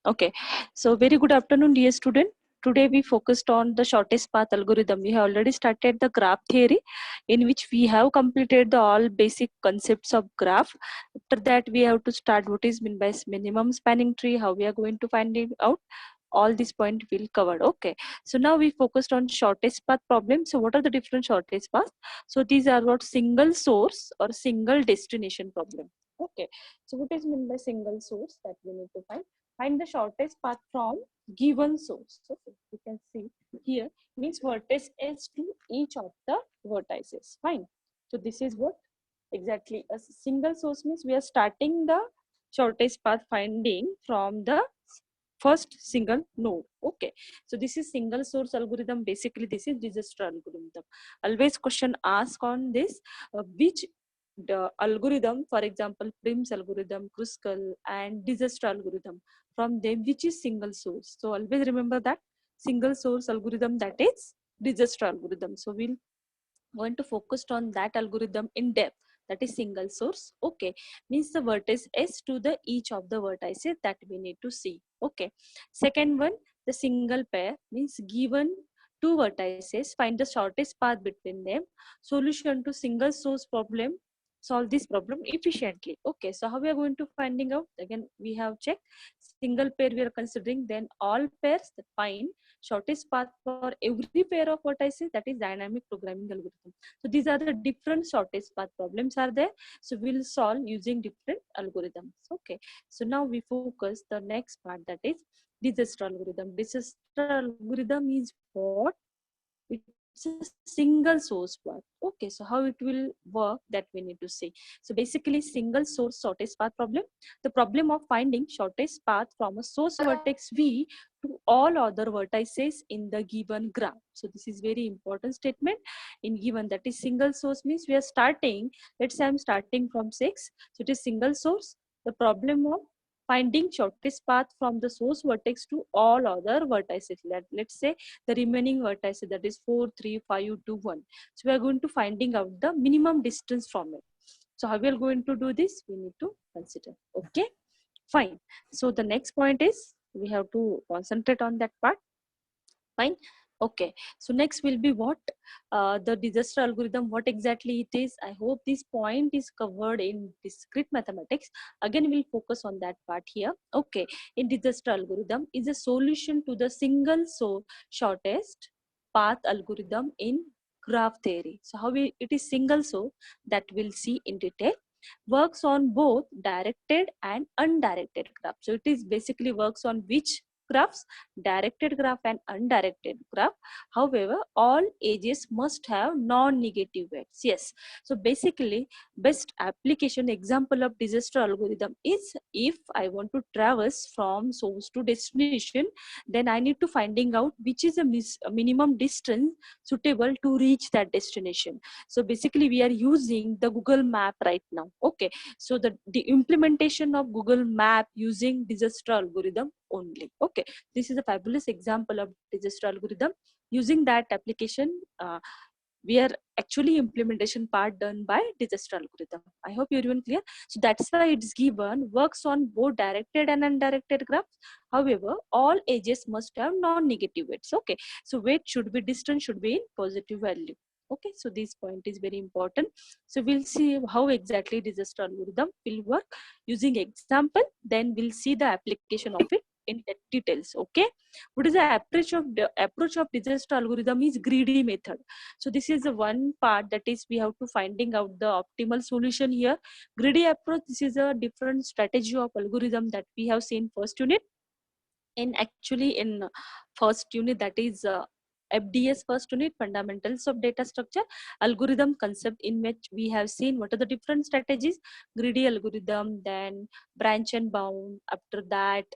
Okay, so very good afternoon, dear student. Today we focused on the shortest path algorithm. We have already started the graph theory, in which we have completed the all basic concepts of graph. After that, we have to start what is meant by minimum spanning tree, how we are going to find it out. All this point will covered. Okay, so now we focused on shortest path problem. So what are the different shortest paths? So these are what single source or single destination problem. Okay, so what is meant by single source that we need to find the shortest path from given source. So you can see here means vertex is to each of the vertices. Fine. So this is what exactly a single source means. We are starting the shortest path finding from the first single node. Okay, so this is single source algorithm. Basically this is disaster algorithm. Always question ask on this, which the algorithm, for example Prim's algorithm, Kruskal and disaster algorithm, from them which is single source. So always remember that single source algorithm, that is disaster algorithm. So we'll going to focus on that algorithm in depth, that is single source. Okay, means the vertex s to the each of the vertices that we need to see. Okay, second one, the single pair means given two vertices, find the shortest path between them. Solution to single source problem, solve this problem efficiently. Okay, so how we are going to finding out? Again we have checked single pair we are considering, then all pairs, find shortest path for every pair of vertices, that is dynamic programming algorithm. So these are the different shortest path problems are there. So we'll solve using different algorithms. Okay, so now we focus the next part, that is disaster algorithm. Disaster algorithm is what? It's a single source path. Okay, so how it will work, that we need to see. So basically single source shortest path problem, the problem of finding shortest path from a source vertex v to all other vertices in the given graph. So this is very important statement in given, that is single source means we are starting, let's say I'm starting from 6, so it is single source. The problem of finding shortest path from the source vertex to all other vertices, let's say the remaining vertices, that is 4 3 5 2 1. So we are going to finding out the minimum distance from it. So how we are going to do this, we need to consider. Okay, fine. So the next point is we have to concentrate on that part. Fine. Okay, so next will be what, the disaster algorithm, what exactly it is. I hope this point is covered in discrete mathematics. Again we'll focus on that part here. Okay, in disaster algorithm is a solution to the single so shortest path algorithm in graph theory. So how it is single, so that we'll see in detail. Works on both directed and undirected graph. So it is basically works on which graphs? Directed graph and undirected graph. However, all edges must have non-negative weights. Yes, so basically best application example of disaster algorithm is, if I want to traverse from source to destination, then I need to finding out which is a minimum distance suitable to reach that destination. So basically we are using the Google map right now. Okay, so the implementation of Google map using disaster algorithm only. Okay, this is a fabulous example of disaster algorithm. Using that application, we are actually implementation part done by disaster algorithm. I hope you're even clear. So that's why it's given works on both directed and undirected graphs. However, all edges must have non-negative weights. Okay, so weight should be, distance should be in positive value. Okay, so this point is very important. So we'll see how exactly disaster algorithm will work using example, then we'll see the application of it in details. Okay, what is the approach of disaster algorithm is greedy method. So this is the one part, that is we have to finding out the optimal solution here. Greedy approach, this is a different strategy of algorithm that we have seen first unit. In actually in first unit, that is FDS first unit, fundamentals of data structure algorithm concept, in which we have seen what are the different strategies: greedy algorithm, then branch and bound, after that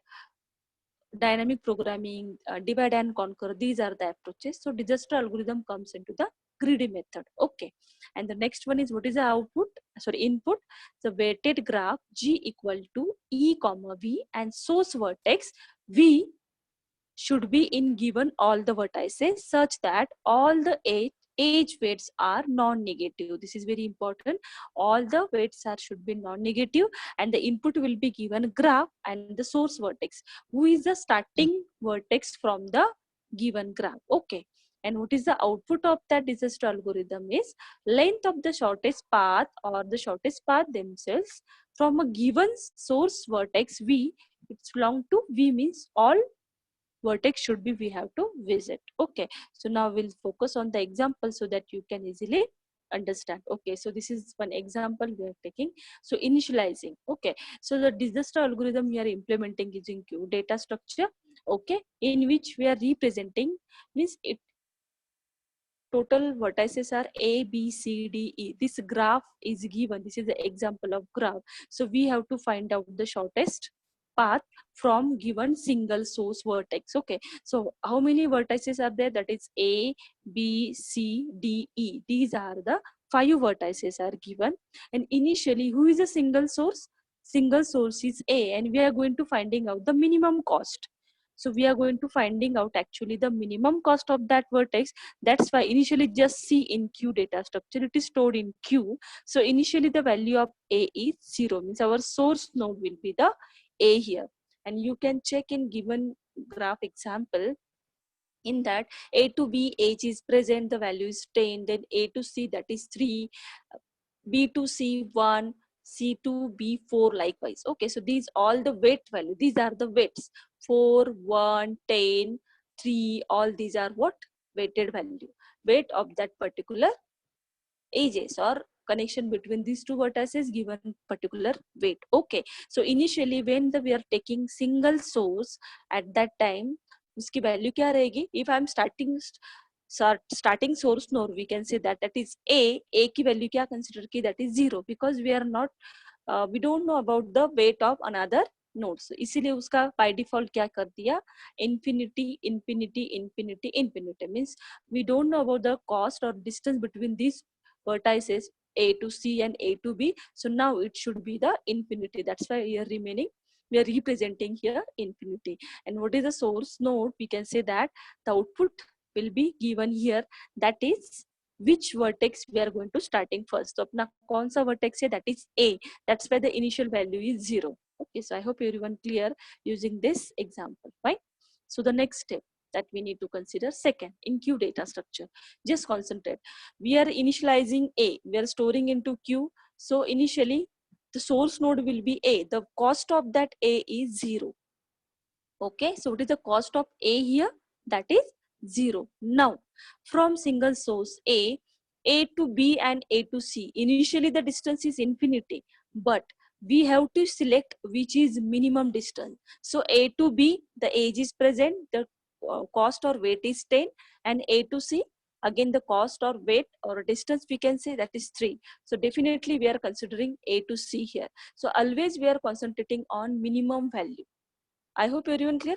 dynamic programming, divide and conquer. These are the approaches. So disaster algorithm comes into the greedy method. Okay, and the next one is what is the output, sorry, input. The weighted graph G equal to E comma V, and source vertex V should be in given all the vertices such that all the edge edge weights are non-negative. This is very important. All the weights are should be non-negative, and the input will be given graph and the source vertex. Who is the starting vertex from the given graph? Okay. And what is the output of that disaster algorithm is length of the shortest path or the shortest path themselves from a given source vertex V. It's belong to V means all vertex should be we have to visit. Okay, so now we'll focus on the example so that you can easily understand. Okay, so this is one example we are taking. So initializing. Okay, so the disaster algorithm we are implementing using Q data structure. Okay, in which we are representing means it total vertices are A, B, C, D, E. This graph is given. This is the example of graph. So we have to find out the shortest path from given single source vertex. Okay. So how many vertices are there? That is A, B, C, D, E. These are the 5 vertices are given. And initially, who is a single source? Single source is A, and we are going to finding out the minimum cost. So we are going to finding out actually the minimum cost of that vertex. That's why initially just see in Q data structure, it is stored in Q. So initially the value of A is 0, means our source node will be the A here. And you can check in given graph example, in that A to B age is present, the value is 10, then A to C that is 3, B to C 1, C to B 4 likewise. Okay, so these all the weight value, these are the weights 4, 1, 10, 3, all these are what? Weighted value, weight of that particular edges or connection between these two vertices given particular weight. Okay, so initially when we are taking single source at that time, उसकी value क्या रहेगी? If I am starting source node, we can say that is A की value क्या consider की that is 0, because we are not we don't know about the weight of another nodes. इसीलिए उसका by default क्या कर दिया? Infinity, infinity, infinity, infinity, means we don't know about the cost or distance between these vertices A to C and A to B. So now it should be the infinity. That's why we are remaining. We are representing here infinity. And what is the source node? We can say that the output will be given here. That is which vertex we are going to starting first. So अपना कौन सा vertex है? That is A. That's why the initial value is 0. Okay, so I hope everyone clear using this example, right? So the next step that we need to consider, second, in Q data structure. Just concentrate. We are initializing A. We are storing into Q. So initially, the source node will be A. The cost of that A is 0. Okay, so what is the cost of A here? That is 0. Now, from single source A to B and A to C, initially the distance is infinity, but we have to select which is minimum distance. So A to B, the age is present, the cost or weight is 10, and A to C, again the cost or weight or distance we can say that is 3. So definitely we are considering A to C here. So always we are concentrating on minimum value. I hope everyone clear.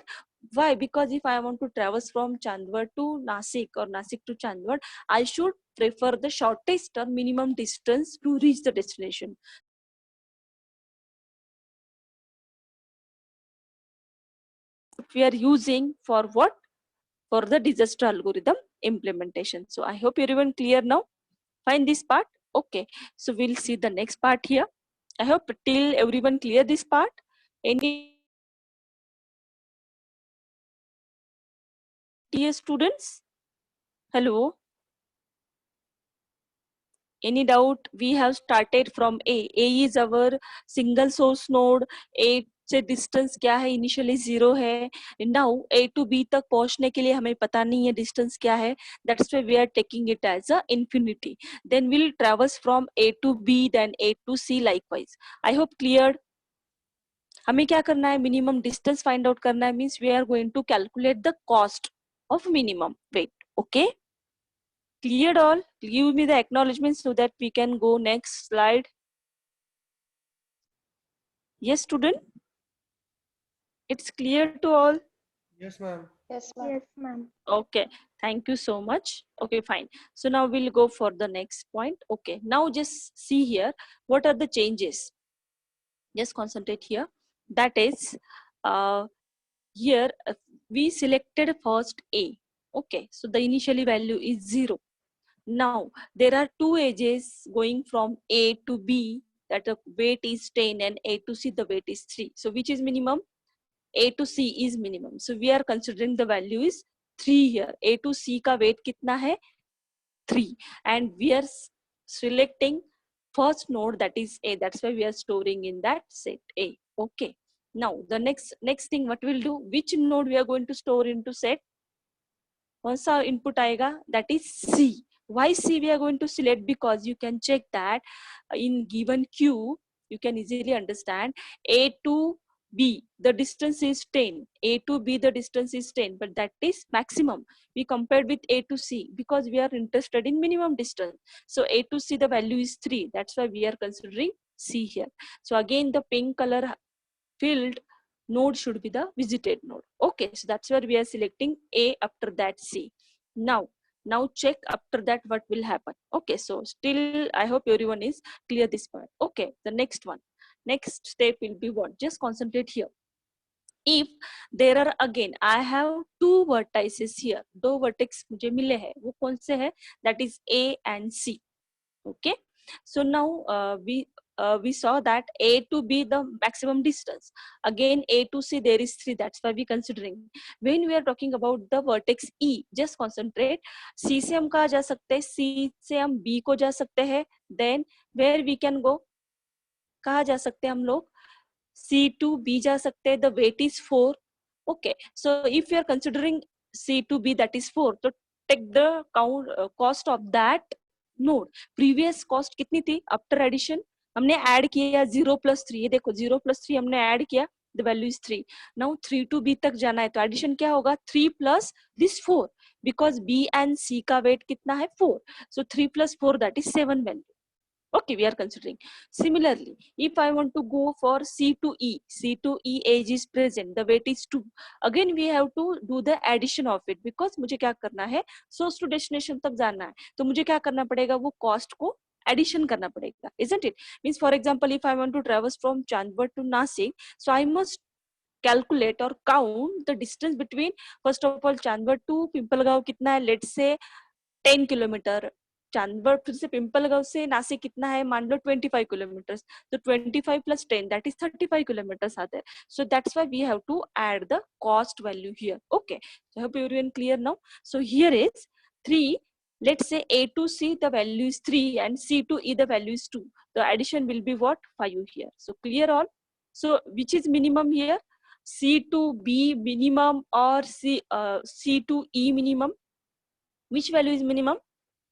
Why? Because if I want to traverse from Chandwad to Nasik or Nasik to Chandwad, I should prefer the shortest or minimum distance to reach the destination. We are using for what? For the disaster algorithm implementation. So I hope everyone clear now. Find this part. Okay. So we'll see the next part here. I hope till everyone clear this part. Any TS students? Hello. Any doubt? We have started from A is our single source node. A से distance क्या है? Initially 0 है. Now A to B तक पहुंचने के लिए हमें पता नहीं है distance क्या है. That's why we are taking it as a infinity. Then we'll traverse from A to B, then A to C likewise. I hope cleared. हमें क्या करना है? Minimum distance find out करना है, means we are going to calculate the cost of minimum weight. Okay. Cleared all? Give me the acknowledgement so that we can go next slide. Yes, student? It's clear to all? Yes, ma'am. Yes, ma'am. Yes, ma'am. Okay, thank you so much. Okay, fine. So now we'll go for the next point. Okay, now just see here, what are the changes? Just concentrate here. That is, here we selected first A. Okay, so the initially value is 0. Now there are two edges going from A to B, that the weight is 10 and A to C the weight is 3. So which is minimum? A to C is minimum. So we are considering the value is 3 here. A to C का weight कितना है? 3. And we are selecting first node, that is A. That's why we are storing in that set A. Okay. Now the next thing what we'll do, which node we are going to store into set? कौन सा input आएगा? That is C. Why C we are going to select? Because you can check that in given queue, you can easily understand A to B, the distance is 10. A to B, the distance is 10, but that is maximum. We compared with A to C because we are interested in minimum distance. So A to C, the value is 3. That's why we are considering C here. So again, the pink color filled node should be the visited node. Okay, so that's where we are selecting A, after that C. Now check after that what will happen. Okay, so still I hope everyone is clear this part. Okay, the next one. Next step will be what? Just concentrate here. If there are, again I have two vertices here, दो vertex मुझे मिले हैं, वो कौन से हैं? That is A and C. Okay, so now we saw that A to B the maximum distance. Again A to C there is 3. That's why we considering. When we are talking about the vertex E, just concentrate. C से हम कहाँ जा सकते हैं? C से हम B को जा सकते हैं. Then where we can go? कहाँ जा सकते हैं हम लोग? C to B जा सकते हैं. The weight is 4. Okay, so if you are considering C to B that is 4, so take the cost of that node. Previous cost कितनी थी? After addition हमने add किया 0 plus 3. ये देखो 0 plus 3 हमने add किया, the value is 3. Now 3 to B तक जाना है तो addition क्या होगा? 3 plus this 4, because B and C का weight कितना है? 4. So 3 plus 4 that is 7 value. Okay, we are considering. Similarly, if I want to go for C to E age is present, the weight is 2. Again, we have to do the addition of it, because मुझे क्या करना है? Source to destination तक जाना है, तो मुझे क्या करना पड़ेगा? वो cost को addition करना पड़ेगा, isn't it? Means for example, if I want to traverse from Chandwad to Nasik, so I must calculate or count the distance between, first of all, Chandwad to Pimpalgaon कितना है? Let's say 10 kilometre. Chandwad फिर से पिंपलगांव से नासिक कितना है? मान लो 25 kilometre. तो 25 plus 10 that is 35 kilometers आते हैं. So that's why we have to add the cost value here. Okay, so I hope everyone clear now. So here is 3. Let's say A to C the value is 3 and C to E the value is 2. The addition will be what? 5 here. So clear all. So which is minimum here? C to B minimum or C to E minimum? Which value is minimum?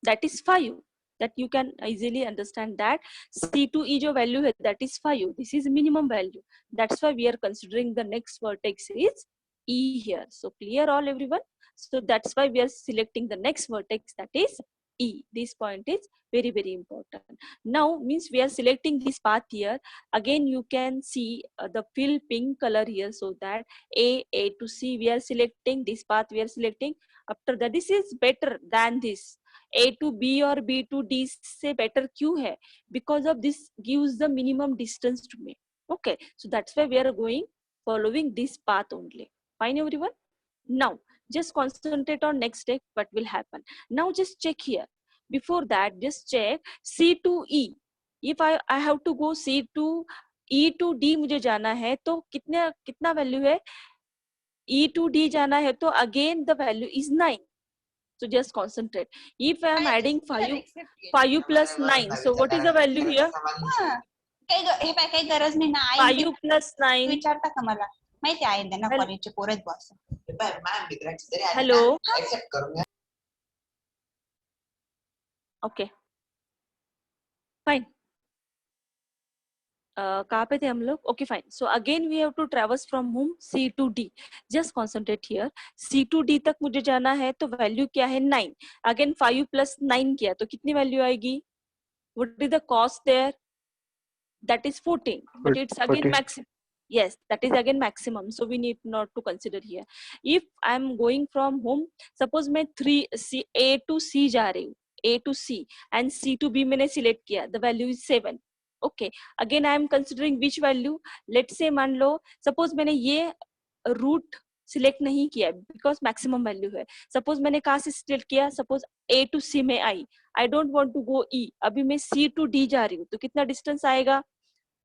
That is 5. That you can easily understand that C to E jo value hai, that is 5. This is minimum value. That's why we are considering the next vertex is E here. So clear all everyone. So that's why we are selecting the next vertex, that is E. This point is very, very important. Now means we are selecting this path here. Again you can see the fill pink color here, so that A to C we are selecting, this path we are selecting. After that, this is better than this. A to B or B to D से better क्यों है? Because of this gives the minimum distance to me. Okay, so that's why we are going following this path only. Fine everyone? Now just concentrate on next step what will happen. Now just check here. Before that just check C to E. If I have to go C to E to D मुझे जाना है तो कितना value है? E to D जाना है तो again the value is 9. So just concentrate. If I am adding 5 plus 9, so what is the value here? काही गरज नाही ना. 5 plus 9. विचारता का मला? माहिती आहे ना कॉलेजचे पोरच बॉस. Hello. Okay. Fine. कहाँ पे थे हम लोग? Okay, fine. So again we have to traverse from whom? C to D. Just concentrate here. C to D तक मुझे जाना है तो value क्या है? 9. Again 5 plus 9 किया तो कितनी value आएगी? What is the cost there? That is 14. But it's again maximum. Yes, that is again maximum. So we need not to consider here. If I am going from home, suppose मैं A to C जा रही हूँ. A to C and C to B मैंने select किया. The value is 7. Okay, again I am considering which value. Let's say मान लो suppose मैंने ये route select नहीं किया because maximum value है. Suppose मैंने कहाँ से select किया? Suppose A to C में आई. I don't want to go ई, अभी मैं C to D जा रही हूँ, तो कितना डिस्टेंस आएगा?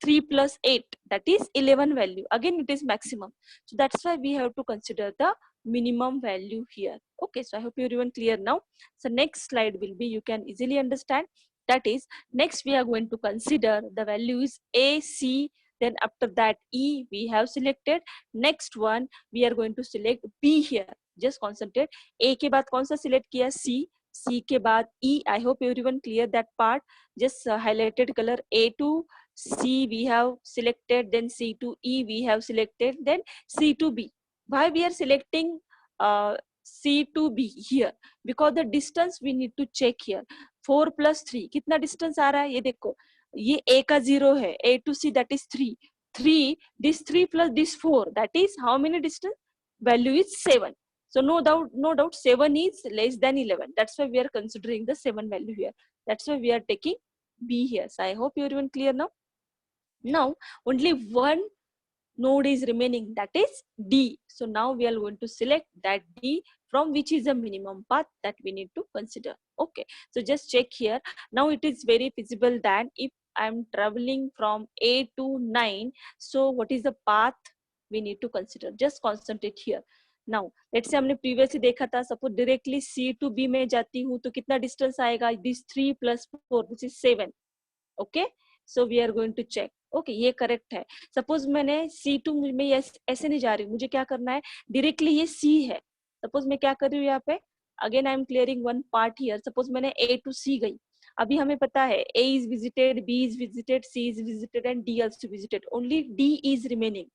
3 plus 8, that is 11 value. Again it is maximum, so that's why we have to consider the minimum value here. Okay, so I hope you're even clear now. So next slide will be, you can easily understand, that is, next we are going to consider the values A, C, then after that E we have selected. Next one we are going to select B here. Just concentrate, A के बाद कौन सा select किया? C, C के बाद E. I hope everyone clear that part. Just highlighted color A to C we have selected, then C to E we have selected, then C to B. Why we are selecting C to B here? Because the distance we need to check here. 4 plus 3 कितना distance आ रहा है? ये देखो, ये A का 0 है, A to C that is 3. 3, this 3 plus this 4, that is how many distance? Value is 7. So no doubt 7 is less than 11. That's why we are considering the 7 value here. That's why we are taking B here. So I hope you're even clear now. Now only one node is remaining, that is D. So now we are going to select that D from which is the minimum path that we need to consider. Okay, so just check here. Now it is very feasible that if I'm traveling from A to 9, so what is the path we need to consider? Just concentrate here. Now let's say हमने previously देखा था, suppose directly C to B में जाती हूँ तो कितना distance आएगा? This 3 plus 4, which is 7. Okay, so we are going to check. Okay ये करेक्ट है. सपोज मैंने C2 में ऐसे नहीं जा रही हूँ, मुझे क्या करना है? डायरेक्टली ये C है. सपोज मैं क्या कर रही हूँ यहाँ पे? Again I am clearing one part here. Suppose मैंने A to C गई. अभी हमें पता है A is visited, B is visited, C is visited and D also visited. Only D is remaining.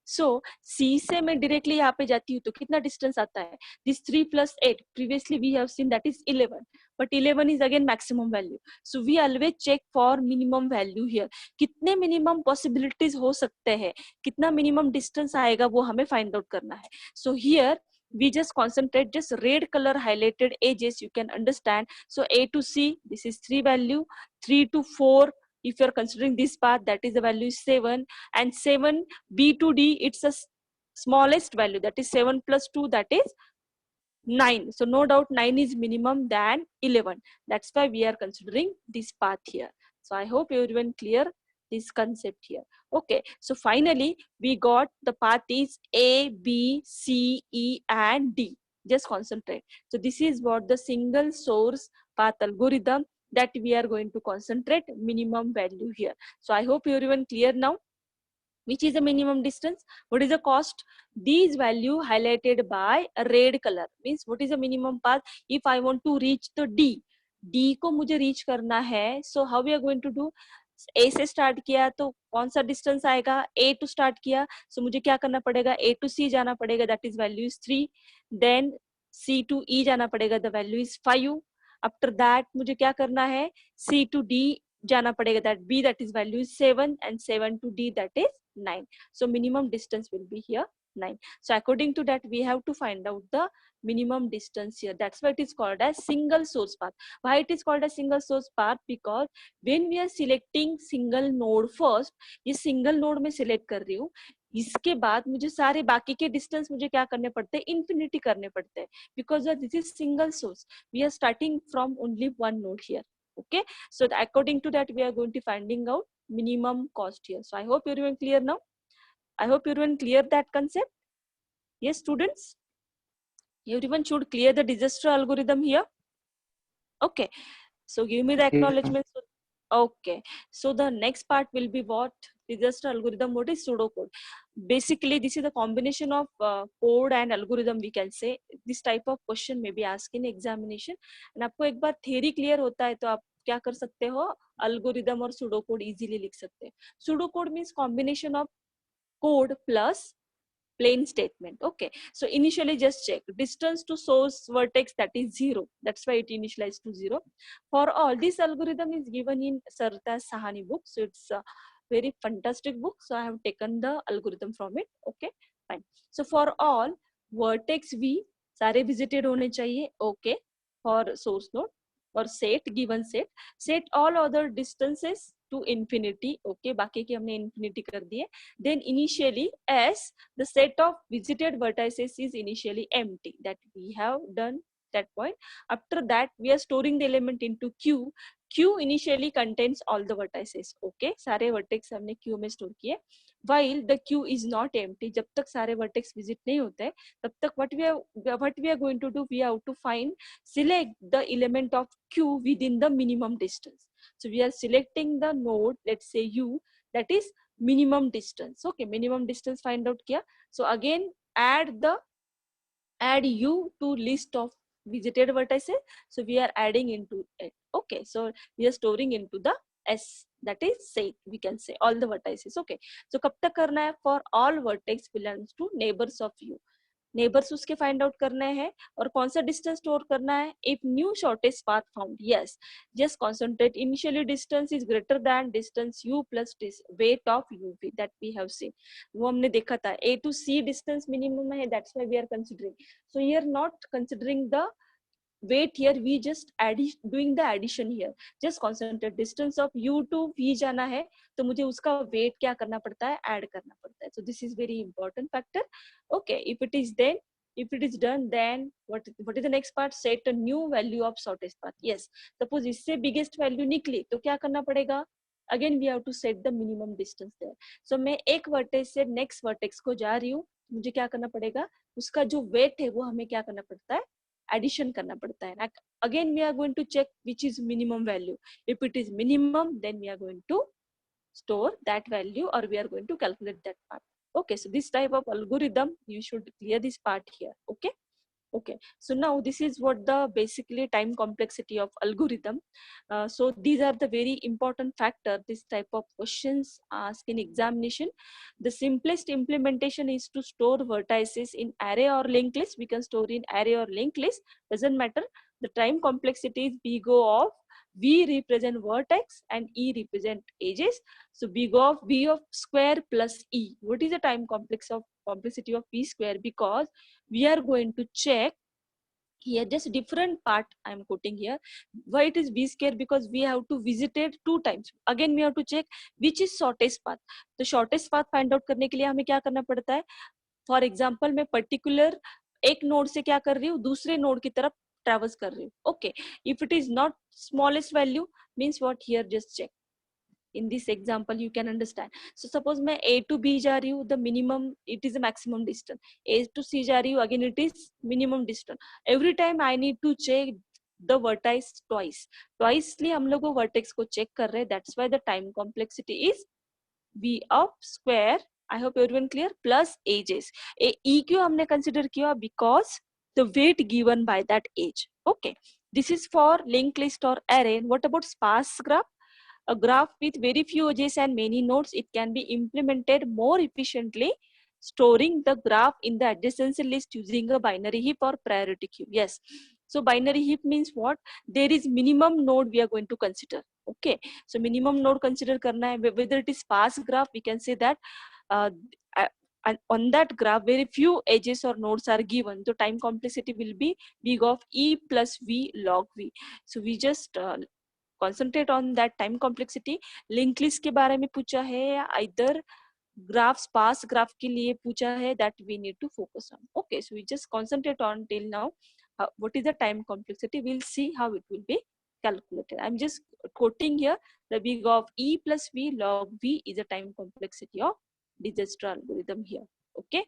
So C से मैं directly यहाँ पे जाती हूँ तो कितना distance आता है? This 3 plus 8, previously we have seen that is 11, but 11 is again maximum value. So we always check for minimum value here. कितने minimum possibilities हो सकते हैं, कितना minimum distance आएगा वो हमें find out करना है. So here we just concentrate, just red color highlighted edges you can understand. So A to C, this is 3 value, 3 to 4, if you're considering this path, that is the value is 7, and 7 B to D, it's a smallest value, that is 7 plus 2, that is 9. So no doubt 9 is minimum than 11. That's why we are considering this path here. So I hope everyone clear this concept here. Okay, so finally we got the path is A, B, C, E and D. Just concentrate. So this is what the single source path algorithm that we are going to concentrate minimum value here. So I hope everyone clear now. Which is the minimum distance? What is the cost? These value highlighted by a red color means what is the minimum path? If I want to reach the D, D को मुझे reach करना है, so how we are going to do? A से start किया तो कौन सा distance आएगा? A to start किया, so मुझे क्या करना पड़ेगा? A to C जाना पड़ेगा, that is value is 3. Then C to E जाना पड़ेगा, the value is 5. After that मुझे क्या करना है? C to D जाना पड़ेगा, that B, that is value is 7, and 7 to D, that is 9. So minimum distance will be here 9. So according to that we have to find out the minimum distance here. That's why it is called as single source path. Why it is called as single source path? Because when we are selecting single node first, ये single node में select कर रही हूँ, इसके बाद मुझे सारे बाकी के डिस्टेंस मुझे क्या करने पड़ते हैं? इन्फिनिटी करने पड़ते हैं. Because this is single source, we are starting from only one node here. Okay, so according to that we are going to finding out minimum cost here. So I hope everyone clear now. I hope everyone clear that concept. Yes, students, everyone should clear the disaster algorithm here. Okay, so give me the acknowledgement. Okay, so the next part will be what? Disaster algorithm. What is pseudocode? Basically this is the combination of code and algorithm, we can say. This type of question may be asked in examination, and आपको एक बार theory clear होता है तो आप क्या कर सकते हो? Algorithm और pseudocode easily लिख सकते हैं. Pseudocode means combination of code plus plain statement. Okay, so initially just check distance to source vertex, that is 0. That's why it initialized to 0. For all, this algorithm is given in Sarita's Sahani book, so it's a very fantastic book, so I have taken the algorithm from it. Okay, fine. So for all vertex V सारे visited होने चाहिए. Okay, for source node or set, given set all other distances to infinity. Okay, बाकी की हमने infinity कर दिए. Then initially as the set of visited vertices is initially empty, that we have done that point. After that, we are storing the element into queue. Queue initially contains all the vertices. Okay, सारे vertex हमने queue में store किए. While the queue is not empty, जब तक सारे vertex visit नहीं होते, तब तक what we are going to do, we have to select the element of queue within the minimum distance. So we are selecting the node, let's say u, that is minimum distance. Okay, minimum distance find out kiya. So again add u to list of visited vertices. So we are adding into it. Okay, so we are storing into the S, that is say, we can say all the vertices. Okay, so कब तक करना है? For all vertex belongs to neighbors of u. Neighbours उसके find out करने हैं और कौन सा डिस्टेंस स्टोर करना है? If new shortest path found, yes, just concentrate initially distance is greater than distance u plus weight of uv that we have seen. वो हमने देखा था, a to c distance minimum है, that's why we are considering. So we are not considering the weight here, we just doing the addition here. Just concentrate distance of u to v जाना है तो मुझे उसका weight क्या करना पड़ता है? ऐड करना पड़ता है. So this is very important factor. Okay, if it is done, then what is the next part? Set a new value of shortest path. Yes, suppose इससे biggest value निकली तो क्या करना पड़ेगा? Again we have to set the minimum distance there. So मैं एक vertex से next vertex को जा रही हूँ, मुझे क्या करना पड़ेगा? उसका जो weight है वो हमें क्या करना पड़ता है? एडिशन करना पड़ता है. Again we are going to check which is minimum value. If it is minimum, then we are going to store that value or we are going to calculate that part. Okay, so this type of algorithm, you should clear this part here. Okay, so now this is what the basically time complexity of algorithm. So these are the very important factor this type of questions asked in examination. The simplest implementation is to store vertices in array or linked list. We can store in array or linked list, doesn't matter. The time complexity is big O of V represent vertex and E represent edges. So big O of V of square plus E. What is the time complexity of V square? Because we are going to check here just different part I am quoting here. Why it is V square? Because we have to visit it 2 times. Again we have to check which is shortest path. The shortest path find out करने के लिए हमें क्या करना पड़ता है? For example मैं particular एक नोड से क्या कर रही हूँ? दूसरे नोड की तरफ ट्रेवर्स कर रही हूँ. Okay, if it is not smallest value, means what? Here just check. In this example you can understand. So suppose मैं A to B जा रही हूँ, the minimum, it is the maximum distance. A to C जा रही हूँ, again it is minimum distance. Every time I need to check the vertex twice लिए हम लोग वो vertex को check कर रहे हैं. That's why the time complexity is V of square, I hope everyone clear, plus edges. E क्यों हमने consider किया? Because the weight given by that edge. Okay, this is for linked list or array. What about sparse graph? A graph with very few edges and many nodes, it can be implemented more efficiently, storing the graph in the adjacency list using a binary heap or priority queue. Yes, so binary heap means what? There is minimum node we are going to consider. Okay, so minimum node consider karna hai. Whether it is sparse graph, we can say that and on that graph very few edges or nodes are given, so time complexity will be big of E plus V log V. So we just concentrate on that time complexity. Linked list के बारे में पूछा है या either graph sparse graph के लिए पूछा है, that we need to focus on. Okay, so we just concentrate on till now what is the time complexity. We'll see how it will be calculated. I'm just quoting here the big of E plus V log V is the time complexity of Dijkstra algorithm here. Okay,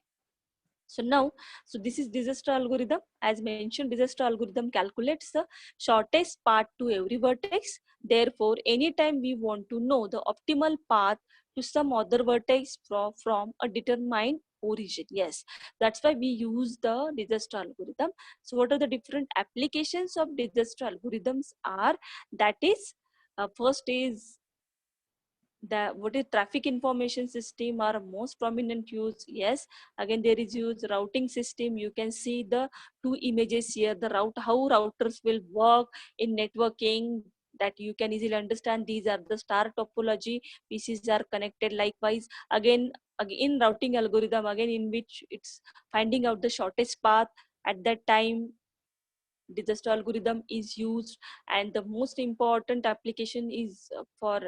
so now, so this is Dijkstra algorithm. As mentioned, Dijkstra algorithm calculates the shortest path to every vertex. Therefore, anytime we want to know the optimal path to some other vertex from a determined origin, yes, that's why we use the Dijkstra algorithm. So what are the different applications of Dijkstra algorithms are? That is, first is what is traffic information system are most prominent use. Yes, again there is use routing system. You can see the 2 images here, the how routers will work in networking, that you can easily understand. These are the star topology, pieces are connected. Likewise, again in routing algorithm, again in which it's finding out the shortest path. At that time Dijkstra algorithm is used, and the most important application is for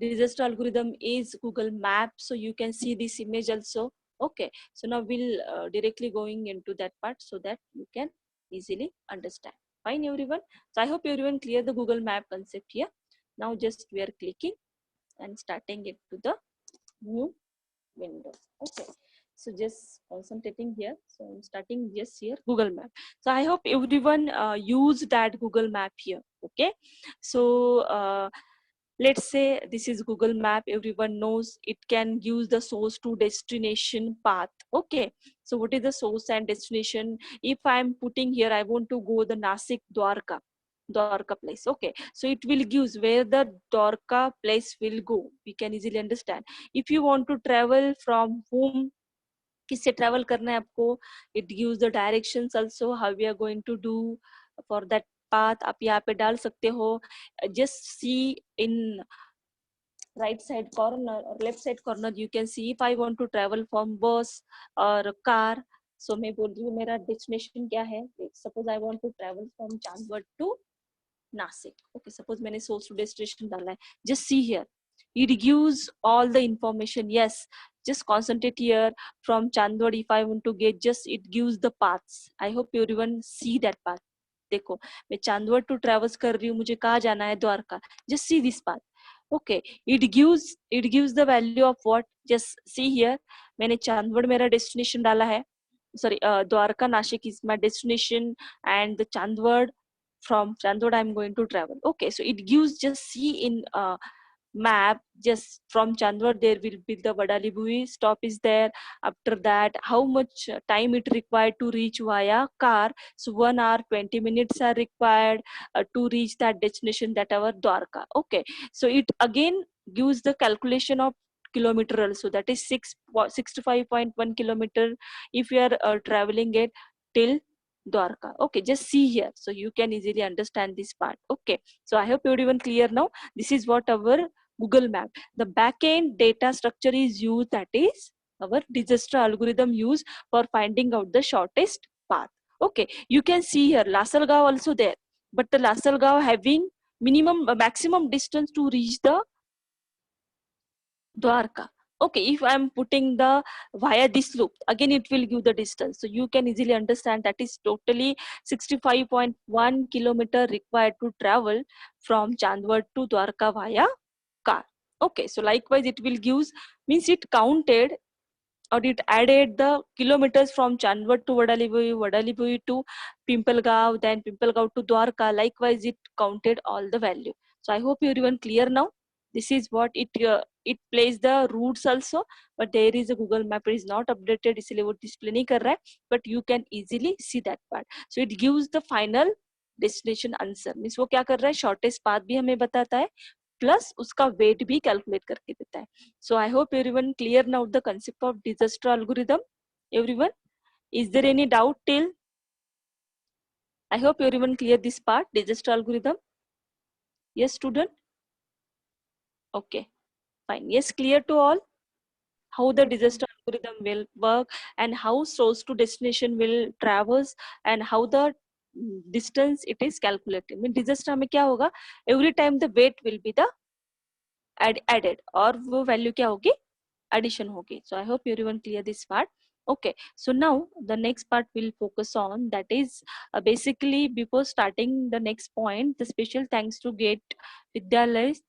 Dijkstra algorithm is Google Maps. So you can see this image also. Okay, so now we'll directly going into that part so that you can easily understand. Fine, everyone. So I hope everyone clear the Google Map concept here. Now just we are clicking and starting it to the new window. Okay, so just concentrating here. So I'm starting just here Google Map. So I hope everyone use that Google Map here. Okay, so let's say this is Google Map. Everyone knows it can use the source to destination path. Okay, so what is the source and destination? If I'm putting here, I want to go the Nasik Dwarka place. Okay, so it will gives where the Dwarka place will go. We can easily understand. If you want to travel from home, किससे travel करना है आपको, it gives the directions also how we are going to do for that path. आप यहाँ पे डाल सकते हो. Just see in right side corner or left side corner you can see if I want to travel from bus or car. So मैं बोल रही हूँ मेरा destination क्या है. Suppose I want to travel from Chandwad to Nasik. Okay, suppose मैंने source to destination डाला है. Just see here. It gives all the information. Yes, just concentrate here. From Chandwad, if I want to get, just it gives the paths. I hope everyone see that path. देखो, मैं Chandwad to travels कर रही हूँ. मुझे कहाँ जाना है? Dwarka. Just see this path. Okay, it gives the value of what? Just see here. मैंने चांदवड मेरा destination डाला है. Sorry, Dwarka Nashik is my destination, and the Chandwad, from Chandwad I'm going to travel. Okay, so it gives, just see in map, just from Chandwad there will be the Vadalibui stop is there. After that, how much time it required to reach via car. So 1 hour 20 minutes are required to reach that destination, that our Dwarka. Okay, so it again gives the calculation of kilometer also, that is 65.1 kilometer if you are traveling it till Dwarka. Okay, just see here so you can easily understand this part. Okay, so I hope everyone clear now. This is what our Google Map. The backend data structure is used, that is our Dijkstra algorithm used for finding out the shortest path. Okay, you can see here Lasalgaon also there, but the Lasalgaon having maximum distance to reach the Dwarka. Okay, if I'm putting the via this loop, again it will give the distance. So you can easily understand that is totally 65.1 kilometer required to travel from Chandwad to Dwarka via car. Okay, so likewise it will give, means it counted or it added the kilometers from Chandwad to Vadalibui to Pimpalgaon, then Pimpalgaon to Dwarka. Likewise it counted all the value. So I hope everyone clear now. This is what it plays the routes also, but there is a Google Map is not updated, इसलिए वो display नहीं कर रहा है, but you can easily see that part. So it gives the final destination answer. means वो क्या कर रहा है, shortest path भी हमें बताता है, प्लस उसका वेट भी कैलकुलेट करके देता है. So I hope everyone clear now the concept of Dijkstra algorithm. Everyone, is there any doubt till? I hope everyone clear this part, Dijkstra algorithm. Yes, student? Okay, fine. Yes, clear to all how the Dijkstra algorithm will work and how source to destination will traverse and how the distance it is calculated. I mean, Dijkstra में क्या होगा, every time the weight will be the added और वो value क्या होगी, addition होगी. So I hope everyone clear this part. Okay, so now the next part we'll focus on, that is basically before starting the next point, the special thanks to Get Vidyalay's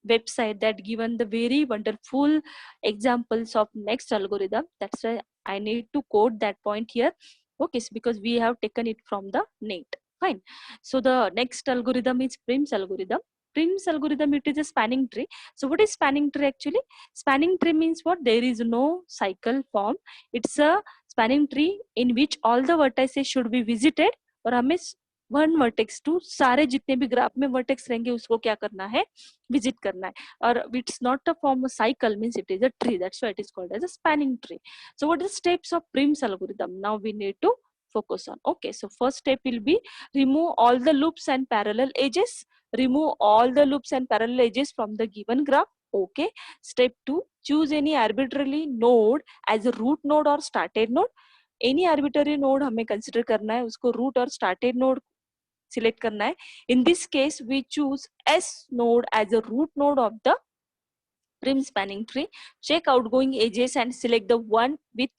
website that given the very wonderful examples of next algorithm. That's why I need to quote that point here. Okay, so because we have taken it from the net. Fine. So the next algorithm is Prim's algorithm. Prim's algorithm, it is a spanning tree. So what is spanning tree actually? Spanning tree means what? There is no cycle form. It's a spanning tree in which all the vertices should be visited और हमें one vertex to सारे जितने भी graph में vertex रहेंगे उसको क्या करना है, विजिट करना है. और it's not a form cycle, means it is a tree, that's why it is called as a spanning tree. So what is the steps of Prim's algorithm? Now we need to focus on. Okay, so first step will be remove all the loops and parallel edges. Remove all the loops and parallel edges from the given graph. Okay. Step 2, choose any arbitrary node as a root node or started node. Any arbitrary node हमें consider करना है, उसको root और started node select करना है. In this case we choose S node as a root node of the prim spanning tree, check outgoing edges and select the one with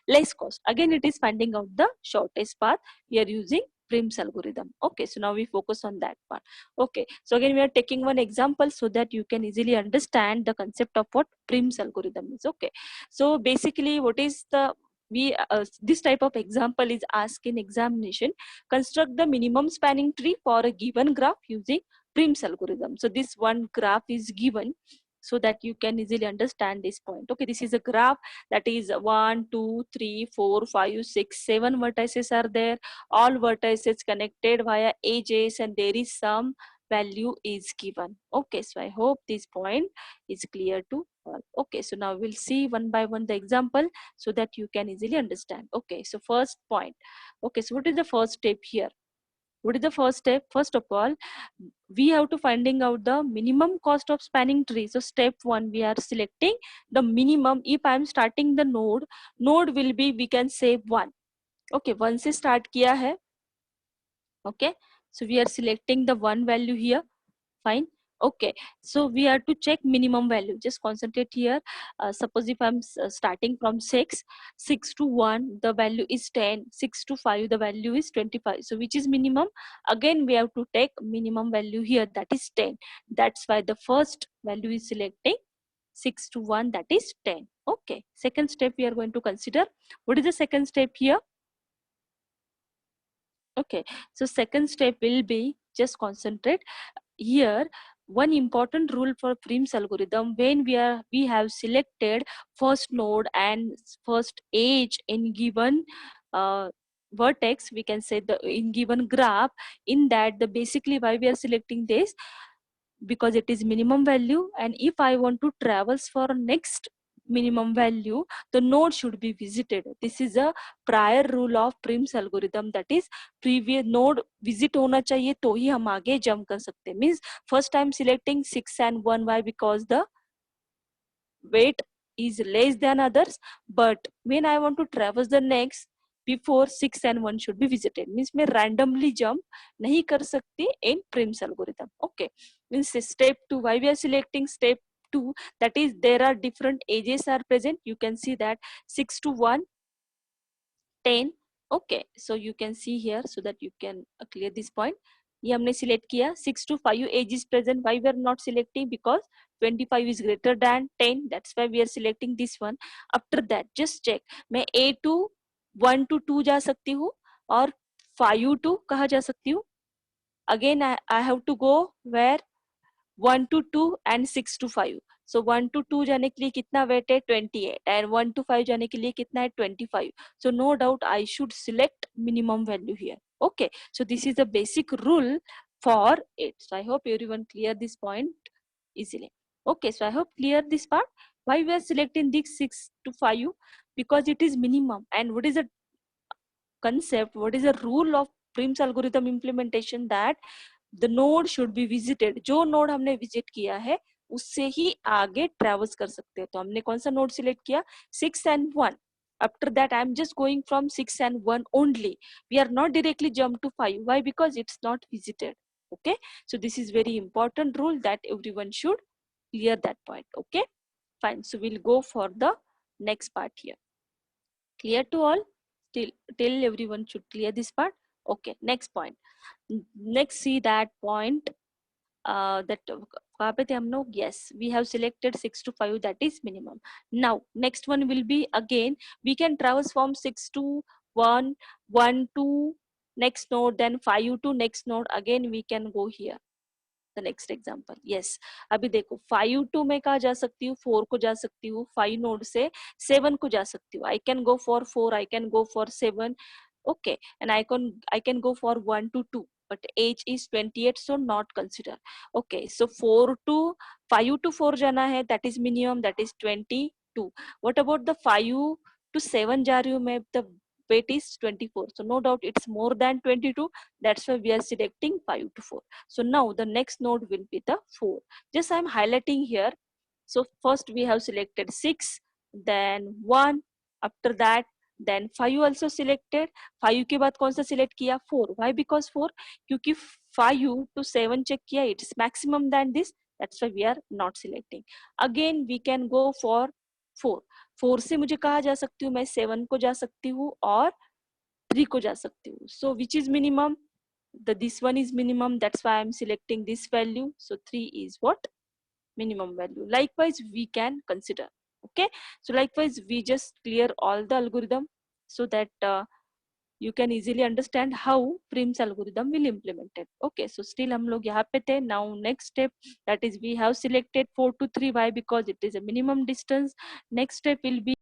less cost. Again, it is finding out the shortest path. We are using prim's algorithm. Okay, so now we focus on that part. Okay, so again we are taking one example so that you can easily understand the concept of what prim's algorithm is. Okay, so basically what is the this type of example is asked in examination. Construct the minimum spanning tree for a given graph using prim's algorithm. So this one graph is given so that you can easily understand this point. Okay, this is a graph that is 1 2 3 4 5 6 7 vertices are there, all vertices connected via edges, and there is some value is given. Okay, so I hope this point is clear to all. Okay, so now we'll see one by one the example so that you can easily understand. Okay, so first point. Okay, so what is the first step here? What is the first step? First of all, we have to finding out the minimum cost of spanning tree. So step one, we are selecting the minimum. If I am starting the node will be, we can say 1. Okay, 1 से start किया है. Okay, so we are selecting the 1 value here. Fine. Okay, so we have to check minimum value. Just concentrate here. Suppose if I'm starting from 6 to 1 the value is 10, 6 to 5 the value is 25. So which is minimum? Again we have to take minimum value here, that is 10. That's why the first value is selecting 6 to 1, that is 10. Okay, second step we are going to consider. What is the second step here? Okay, so second step will be, just concentrate here. One important rule for prim's algorithm: when we have selected first node and first edge in given vertex, we can say the in given graph, in that the basically why we are selecting this, because it is minimum value, and if I want to travels for next minimum value, the node should be visited. This is a prior rule of prim's algorithm, that is previous node visit होना चाहिए तो ही हम आगे jump कर सकते हैं. Means first time selecting 6 and 1, why? Because the weight is less than others, but when I want to traverse the next, before 6 and 1 should be visited. Means मैं randomly jump नहीं कर सकती in prim's algorithm. Okay, means step 2, why we are selecting step 2, that is there are different edges are present. You can see that 6 to 1, 10. Okay, so you can see here so that you can clear this point. ये हमने select किया 6 to 5 age is present. Why we are not selecting? Because 25 is greater than 10. That's why we are selecting this one. After that, just check. मैं A to 1 to 2 जा सकती हूँ और 5 to कहाँ जा सकती हूँ? Again, I have to go where 1 to 2 and 6 to 5. So 1 to 2 जाने के लिए कितना वेट है? 28. And 1 to 5 जाने के लिए कितना है? 25. So no doubt I should select minimum value here. Okay, so this is the basic rule for it. So I hope everyone clear this point easily. Okay, so I hope clear this part. Why we are selecting this 6 to 5? Because it is minimum. And what is the concept? What is the rule of prim's algorithm implementation? That the node should be visited. जो node हमने visit किया है उससे ही आगे travels कर सकते हैं. तो हमने कौन सा नोड सिलेक्ट किया? 6 and 1. After that, I am just going from 6 and 1 only. We are not directly jump to 5. Why? Because it's not visited. Okay, so this is very important rule that everyone should clear that point. Okay, fine. So we'll go for the next part here. Clear to all? Till everyone should clear this part. Okay, next point. Next, see that point. That कहाँ पे थे हम लोग? Yes, we have selected 6 to 5, that is minimum. Now next one will be, again we can traverse from 6 to 1, 1 to next node, then 5 to next node. Again we can go here. The next example. Yes, अभी देखो 5 to मैं कहाँ जा सकती हूँ? 4 को जा सकती हूँ. 5 node से 7 को जा सकती हूँ. I can go for 4, I can go for 7. Okay, and I can go for 1 to 2, but age is 28, so not consider. Okay, so 4 to 5 to 4 जाना है, that is minimum, that is 22. What about the 5 to 7 जा रही हूँ मैं? The weight is 24, so no doubt it's more than 22. That's why we are selecting 5 to 4. So now the next node will be the 4. Just I'm highlighting here. So first we have selected 6, then 1. After that, then 5 also selected. 5 के बाद कौन सा select किया? 4. Why? Because 4, क्योंकि 5 to 7 check किया, it's maximum than this. that's why we are not selecting. Again we can go for 4. 4 से मुझे कहाँ जा सकती हूँ मैं? 7 को जा सकती हूँ और 3 को जा सकती हूँ. So which is minimum? This one is minimum, that's why I'm selecting this value. So 3 is what? Minimum value. Likewise we can consider. Okay, so likewise we just clear all the algorithm so that you can easily understand how Prim's algorithm will implement it. Okay, so still हम लोग यहाँ पे थे. Now next step, that is we have selected 4 to 3. Why? Because it is a minimum distance. Next step will be